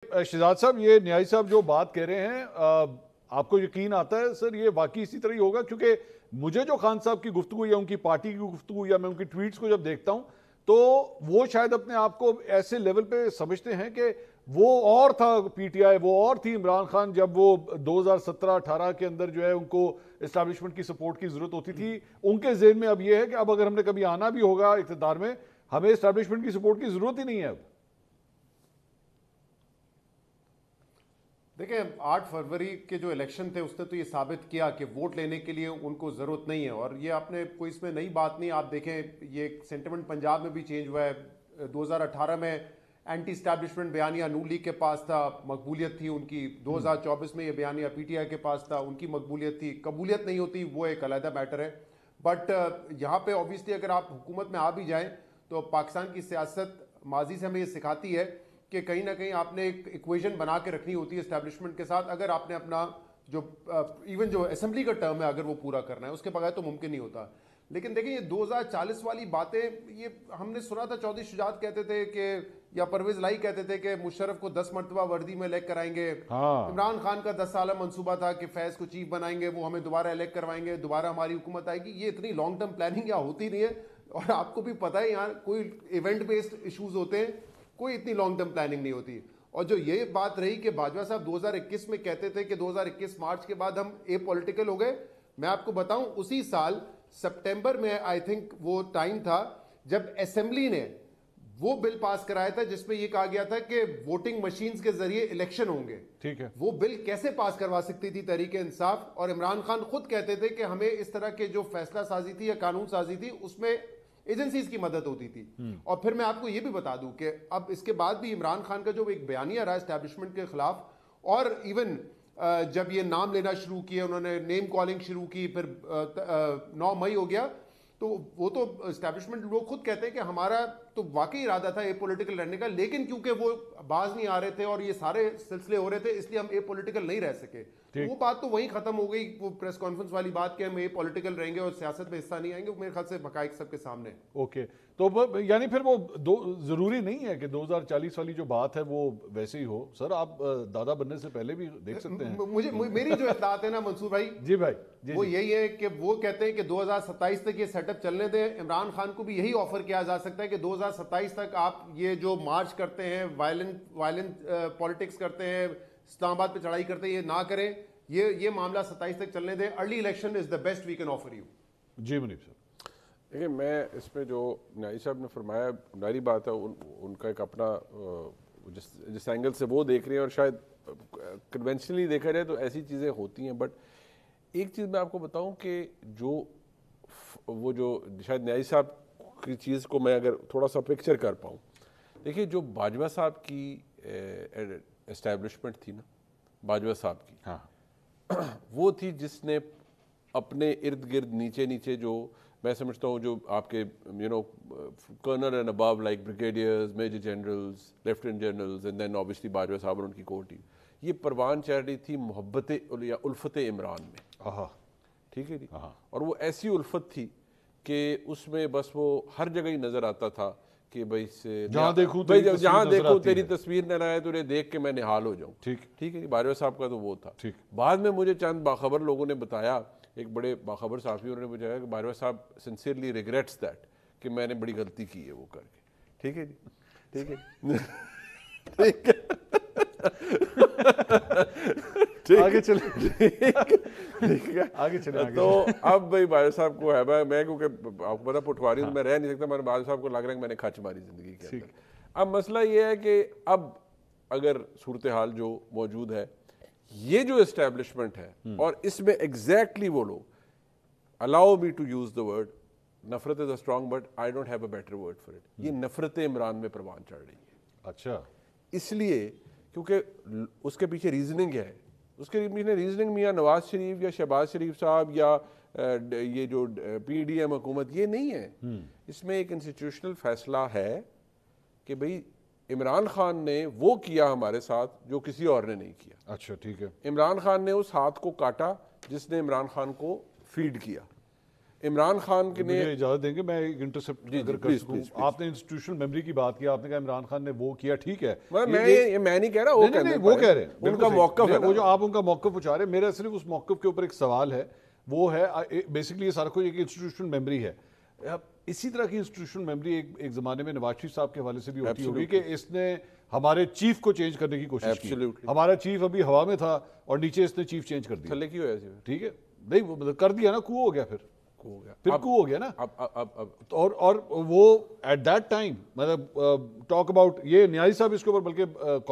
شہزاد صاحب یہ نیازی صاحب جو بات کہہ رہے ہیں آپ کو یقین آتا ہے سر یہ واقعی اسی طرح ہی ہوگا؟ کیونکہ مجھے جو خان صاحب کی گفتگو یا ان کی پارٹی کی گفتگو یا میں ان کی ٹویٹس کو جب دیکھتا ہوں تو وہ شاید اپنے آپ کو ایسے لیول پہ سمجھتے ہیں کہ وہ اور تھا پی ٹی آئی، وہ اور تھی عمران خان جب وہ 2017-18 کے اندر جو ہے ان کو اسٹیبلشمنٹ کی سپورٹ کی ضرورت ہوتی تھی. ان کے ذہن میں اب یہ ہے کہ اب اگر ہم نے کبھی آنا بھی ہوگا اقتدار میں ہمیں اسٹیبلشمنٹ کی سپورٹ کی ضرورت ہی نہیں ہے. اب دیکھیں 8 فروری کے جو الیکشن تھے اس نے تو یہ ثابت کیا کہ ووٹ لینے کے لیے ان کو ضرورت نہیں ہے. اور یہ آپ نے کوئی اس میں نئی بات نہیں, آپ دیکھیں یہ سینٹیمنٹ پنجاب میں بھی چینج ہوا ہے. 2018 میں اینٹی اسٹیبلشمنٹ بیانیہ نون لیگ کے پاس تھا, مقبولیت تھی ان کی. 2024 میں یہ بیانیہ پی ٹی آئی کے پاس تھا, ان کی مقبولیت تھی. قبولیت نہیں ہوتی وہ ایک علیحدہ میٹر ہے. بٹ یہاں پہ اوبیسلی اگر آپ حکومت میں آ بھی جائیں تو پاکستان کی سیاست ماضی سے ہمیں یہ سکھاتی ہے کہ کہیں نہ کہیں آپ نے ایک ایکویژن بنا کے رکھنی ہوتی ہے اسٹیبلشمنٹ کے ساتھ. اگر آپ نے اپنا جو ایون جو اسمبلی کا ٹرم ہے اگر وہ پورا کرنا ہے اس کے بغیر تو ممکن نہیں ہوتا. لیکن دیکھیں یہ 2040 والی باتیں یہ ہم نے سنا تھا, چودھری شجاعت کہتے تھے کہ یا پرویز لائی کہتے تھے کہ مشرف کو 10 مرتبہ وردی میں الیکٹ کرائیں گے. عمران خان کا 10 سالہ منصوبہ تھا کہ فیض کو چیف بنائیں گے, وہ ہمیں دوبارہ الیکٹ کروائیں گے, دوبارہ ہماری حکومت آئے گی. یہ اتنی لانگ ٹرم پلاننگ یہاں ہوتی نہیں ہے. اور آپ کو بھی پتہ ہے یہاں کوئی ایونٹ بیسڈ ایشوز ہوتے ہیں, کوئی اتنی لانگ ٹرم پلاننگ نہیں ہوتی. اور جو یہ بات رہی کہ باجوہ صاحب 2021 میں کہتے تھے کہ 2021 مارچ کے بعد ہم اے پولیٹیکل ہو گئے, میں آپ کو بتاؤں اسی سال سپٹمبر میں آئی تھنک وہ ٹائم تھا جب اسمبلی نے وہ بل پاس کرایا تھا جس میں یہ کہا گیا تھا کہ ووٹنگ مشینز کے ذریعے الیکشن ہوں گے. ٹھیک ہے, وہ بل کیسے پاس کروا سکتی تھی تحریک انصاف؟ اور عمران خان خود کہتے تھے کہ ہمیں اس طرح کے جو فیصلہ سازی تھی یا قانون سازی تھی اس میں ایجنسیز کی مدد ہوتی تھی. اور پھر میں آپ کو یہ بھی بتا دوں کہ اب اس کے بعد بھی عمران خان کا جو ایک بیانیہ رہا اسٹیبلشمنٹ کے خلاف, اور ایون جب یہ نام لینا شروع کیے, انہوں نے نیم کالنگ شروع کی, پھر 9 مئی ہو گیا, تو وہ تو اسٹیبلشمنٹ لوگ خود کہتے ہیں کہ ہمارا تو واقعی ارادہ تھا اے پولیٹیکل رہنے کا, لیکن کیونکہ وہ باز نہیں آ رہے تھے اور یہ سارے سلسلے ہو رہے تھے اس لیے ہم اے پولیٹیکل نہیں رہ سکے. وہ بات تو وہیں ختم ہو گئی, وہ پریس کانفرنس والی بات کہ ہم اے پولیٹیکل رہیں گے اور سیاست میں حصہ نہیں آئیں گے. میرے خیال سے حقائق سب کے سامنے. اوکے, تو یعنی پھر وہ ضروری نہیں ہے کہ 2040 والی جو بات ہے وہ ویسے ہی ہو. سر آپ دادا بننے سے پہلے بھی دیکھ سکتے ہیں. مجھے میری جو اطلاعات ہے نا منصور بھائی, جی بھائی, وہ یہی ہے کہ وہ کہتے ہیں کہ 2027 تک یہ سیٹ اپ چلنے دیں. عمران خان کو بھی یہی آفر کیا جا سکتا ہے کہ 2027 تک آپ یہ جو مارچ کرتے ہیں, وائلنٹ پالیٹکس کرتے ہیں, اسلام آباد پہ چڑھائی کرتے ہیں, یہ نہ کریں. یہ معاملہ 27 تک چلنے دیں. Early election is the best we can offer you. جی منیب صاحب. دیکھیں میں اس میں جو نیازی صاحب نے فرمایا ظاہری بات ہے, ان کا ایک اپنا جس اینگل سے وہ دیکھ رہے ہیں, اور شاید کنونشنلی دیکھا جائے تو ایسی چیزیں ہوتی ہیں. بٹ ایک چیز میں آپ کو بتاؤں کہ وہ جو شاید نیازی صاحب کی چیز کو میں اگر تھوڑا سا پکچر کر پاؤں, دیکھیے جو باجوہ صاحب کی اسٹیبلشمنٹ تھی نا, باجوہ صاحب کی, ہاں, وہ تھی جس نے اپنے ارد گرد نیچے جو میں سمجھتا ہوں جو آپ کے colonel and above like brigadiers, major generals, lieutenant generals, and then obviously Bajwa صاحب اور ان کی کور ٹیم, یہ پروان چڑھ رہی تھی محبت یا الفت عمران میں. ٹھیک ہے جی. اور وہ ایسی الفت تھی کہ اس میں بس وہ ہر جگہ ہی نظر آتا تھا کہ بھائی جہاں دیکھو تیری تصویر نہ آئے تو دیکھ کے میں نہال ہو جاؤں. ٹھیک ہے جی. باجوہ صاحب کا تو وہ تھا. بعد میں مجھے چند باخبر لوگوں نے بتایا, ایک بڑے باخبر صحافی انہوں نے بتایا کہ باجوہ صاحب سنسیئرلی ریگریٹس دیٹ کہ میں نے بڑی غلطی کی ہے وہ کر کے. ٹھیک ہے جی. ٹھیک ہے آگے چلیں. تو اب بھائی باجوہ صاحب کو ہے, میں کیونکہ آپ کو پتا پٹواری میں رہ نہیں سکتا, میں باجوہ صاحب کو لگ رہا ہے کہ میں نے کھچ ماری زندگی کے اندر. اب مسئلہ یہ ہے کہ اب اگر صورتحال جو موجود ہے, یہ جو اسٹیبلشمنٹ ہے, اور اس میں ایگزیکٹلی وہ لوگ, allow me to use the word, نفرت is a strong but I don't have a better word for it, یہ نفرت عمران میں پروان چڑھ رہی ہے. اچھا, اس لیے کیونکہ اس کے پیچھے ریزننگ ہے, اس کے پیچھے ریزننگ میاں نواز شریف یا شہباز شریف صاحب یا یہ جو پی ڈی ایم حکومت, یہ نہیں ہے. اس میں ایک انسٹیٹیوشنل فیصلہ ہے کہ بھئی عمران خان نے وہ کیا ہمارے ساتھ جو کسی اور نے نہیں کیا. اچھا ٹھیک ہے. عمران خان نے اس ہاتھ کو کاٹا جس نے عمران خان کو فیڈ کیا. عمران خان کے نے مجھے اجازت دیں گے میں ایک انٹرسپٹ اگر کر سکوں. آپ نے انسٹیٹیوشنل میموری کی بات کی, آپ نے کہا عمران خان نے وہ کیا, ٹھیک ہے, میں نہیں کہہ رہا, وہ کہہ رہے ہیں ان کا موقف ہے, وہ جو آپ ان کا موقف اچھا رہے ہیں. میرا صرف اس موقف کے اوپر ایک سوال ہے, وہ ہے بیسکلی یہ سارا کچھ ایک انسٹیٹیوشنل میموری ہے. اسی طرح کی انسٹیٹیوشنل میموری ایک زمانے میں نواز شریف صاحب کے حوالے سے بھی ہوتی ہوگی کہ اس نے ہمارے چیف کو چینج کرنے کی کوشش کی. ہمارا چیف ابھی ہوا میں تھا اور نیچے اس نے چیف چینج کر دیا. تھلے کی ہوا, ٹھیک ہے, نہیں وہ مطلب کر دیا نا, کو ہو گیا, پھر کو ہو گیا نا. اور وہ ایٹ دیٹ ٹائم مطلب ٹاک اباؤٹ یہ نیازی صاحب اس کے اوپر بلکہ